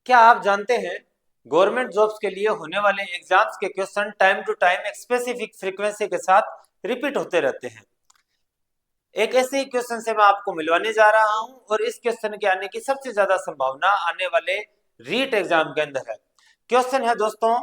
क्या आप जानते हैं गवर्नमेंट जॉब्स के लिए होने वाले एग्जाम्स के क्वेश्चन टाइम टू टाइम एक स्पेसिफिक फ्रीक्वेंसी के साथ रिपीट होते रहते हैं। एक ऐसे ही क्वेश्चन से मैं आपको मिलवाने जा रहा हूं और इस क्वेश्चन के आने की सबसे ज्यादा संभावना आने वाले रीट एग्जाम के अंदर है। क्वेश्चन है दोस्तों,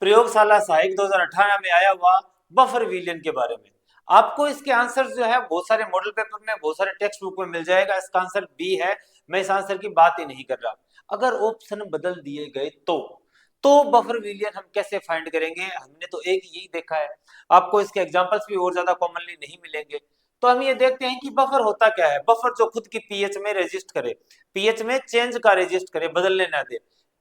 प्रयोगशाला सहायक 2018 में आया हुआ बफर विलियन के बारे में। आपको इसके आंसर जो है बहुत सारे मॉडल पेपर में, बहुत सारे टेक्स्ट बुक में मिल जाएगा। इसका आंसर बी है। मैं इस आंसर की बात ही नहीं कर रहा। अगर ऑप्शन बदल दिए गए तो बफर विलियन हम कैसे फाइंड करेंगे? हमने तो एक यही देखा है। आपको इसके एग्जांपल्स भी और ज्यादा कॉमनली नहीं मिलेंगे। तो हम ये देखते हैं कि बफर होता क्या है। बफर जो खुद की पीएच में रेजिस्ट करे, पीएच में चेंज का रेजिस्ट करे, बदलने ना दे।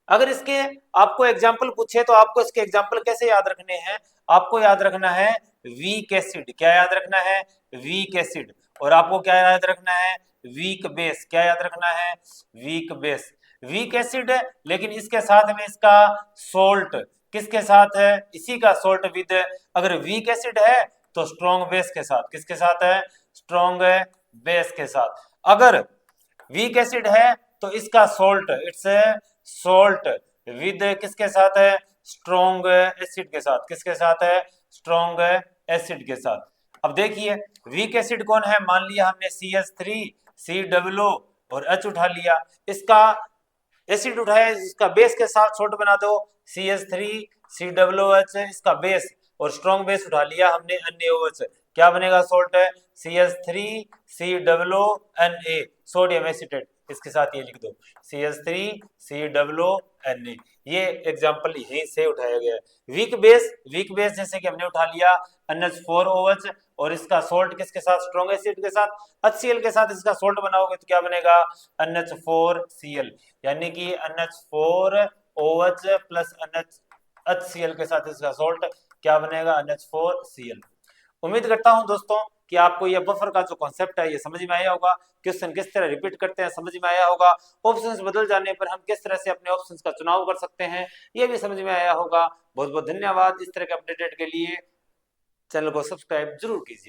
अगर इसके आपको एग्जाम्पल पूछे तो आपको इसके एग्जाम्पल कैसे याद रखने हैं? आपको याद रखना है वीक एसिड। क्या याद रखना है? Weak acid. और आपको क्या याद रखना है? Weak base. क्या याद रखना है? Weak base. वीक एसिड है, लेकिन इसके साथ में इसका सोल्ट किसके साथ है? इसी का सोल्ट विद। अगर वीक एसिड है तो स्ट्रॉन्ग बेस के साथ। किसके साथ है? स्ट्रॉन्ग बेस के साथ। अगर वीक एसिड है तो इसका सोल्ट, इट्स सोल्ट विद किसके साथ है? स्ट्रॉन्ग एसिड के साथ। किसके साथ है? स्ट्रॉन्ग एसिड के साथ। अब देखिए वीक एसिड कौन है? मान लिया हमने CH3 COO और H उठा लिया। इसका एसिड उठाया, इसका बेस के साथ सोल्ट बना दो CH3 COOH इसका बेस, और स्ट्रॉन्ग बेस उठा लिया हमने NaOH। क्या बनेगा? सोल्ट है CH3 COONA, सोडियम एसिटेट। इसके साथ ये लिख दो CH3 COONA। ये एग्जांपल यहीं से उठाया गया है। वीक बेस जैसे कि हमने उठा लिया NH4OH, और इसका सोल्ट किसके साथ? स्ट्रॉन्ग एसिड के साथ। HCl के साथ इसका सोल्ट बनाओगे तो क्या बनेगा? NH4Cl। यानी कि NH4OH प्लस HCl के साथ इसका सोल्ट क्या बनेगा? NH4Cl। उम्मीद करता हूं दोस्तों कि आपको यह बफर का जो कॉन्सेप्ट है ये समझ में आया होगा। क्वेश्चन किस तरह रिपीट करते हैं समझ में आया होगा। ऑप्शंस बदल जाने पर हम किस तरह से अपने ऑप्शंस का चुनाव कर सकते हैं ये भी समझ में आया होगा। बहुत बहुत धन्यवाद। इस तरह के अपडेटेड के लिए चैनल को सब्सक्राइब जरूर कीजिए।